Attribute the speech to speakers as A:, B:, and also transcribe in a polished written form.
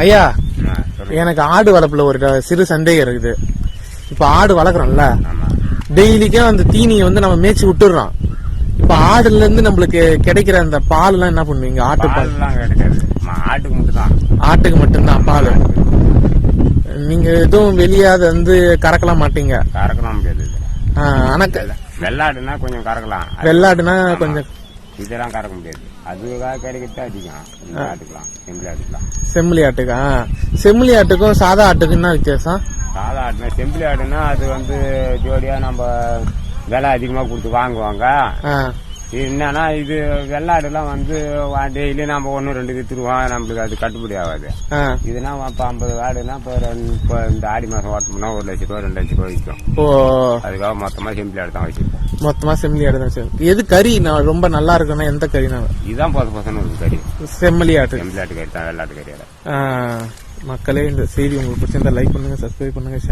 A: ஐயா, எனக்கு ஆடு வளர்ப்புல ஒரு சிறு சந்தேகம் இருக்குது. இப்ப ஆடு வளர்க்குறோம்ல, டெய்லிக்கும் அந்த தீனியை வந்து நம்ம மேய்ச்சி விட்டுறோம். இப்ப ஆடுல இருந்து நம்மளுக்கு கிடைக்கிற அந்த பால் எல்லாம் என்ன பண்ணுவீங்க? ஆட்டு பால்
B: கிடைக்காது, ஆட்டுக்கு மட்டும்தான்.
A: ஆட்டுக்கு மட்டும்தான் பால். நீங்க எதுவும் வெளியே அதை வந்து கறக்கலாம் மாட்டீங்க?
B: கறக்கலாம் முடியாது.
A: ஆனா
B: வெள்ளாடுனா கொஞ்சம் கறக்கலாம்.
A: வெள்ளாடுனா கொஞ்சம்,
B: இதெல்லாம் கறக்க முடியாது. அதுக்காக கிடைக்கிறது அதிகம். ஆட்டுக்கலாம், செம்பிளி ஆட்டுக்கலாம்.
A: செம்பிளி ஆட்டுக்கா? செம்பிளி ஆட்டுக்கும் சாதா ஆட்டுக்கும் என்ன வித்தியாசம்?
B: சாதா ஆட்டுனா, செம்பிளி ஆடுனா அது வந்து ஜோடியா நம்ம விலை அதிகமா கொடுத்து வாங்குவாங்க. என்னன்னா இது வெள்ளாடுலாம் வந்து டெய்லி நம்ம 1-2 வித்துருவோம், நம்மளுக்கு அது கட்டுப்படி ஆகாது. இதுனா இப்ப 50 ஆடுனா இப்ப இந்த ஆடி மாசம் ஓட்டணும்னா 1 லட்சம் ரூபாய் 2 லட்சம் ரூபாய் விற்கும். அதுக்காக மொத்தமா செம்பிளி ஆடு தான் வச்சிருக்கோம்.
A: மொத்தமா செம்பிளி ஆடு தான். சரி, எது கறி ரொம்ப நல்லா இருக்குன்னா எந்த கறினா?
B: இதுதான் பொசன்னு இருக்கும் கறி.
A: செம்பிளி ஆட்டு.
B: செம்பிளி ஆட்டு கறி தான் வெள்ளாட்டு கறியால.
A: மக்களே, இந்த செய்தி உங்களுக்கு பிடிச்சிருந்தா லைக் பண்ணுங்க, சப்ஸ்கிரைப் பண்ணுங்க.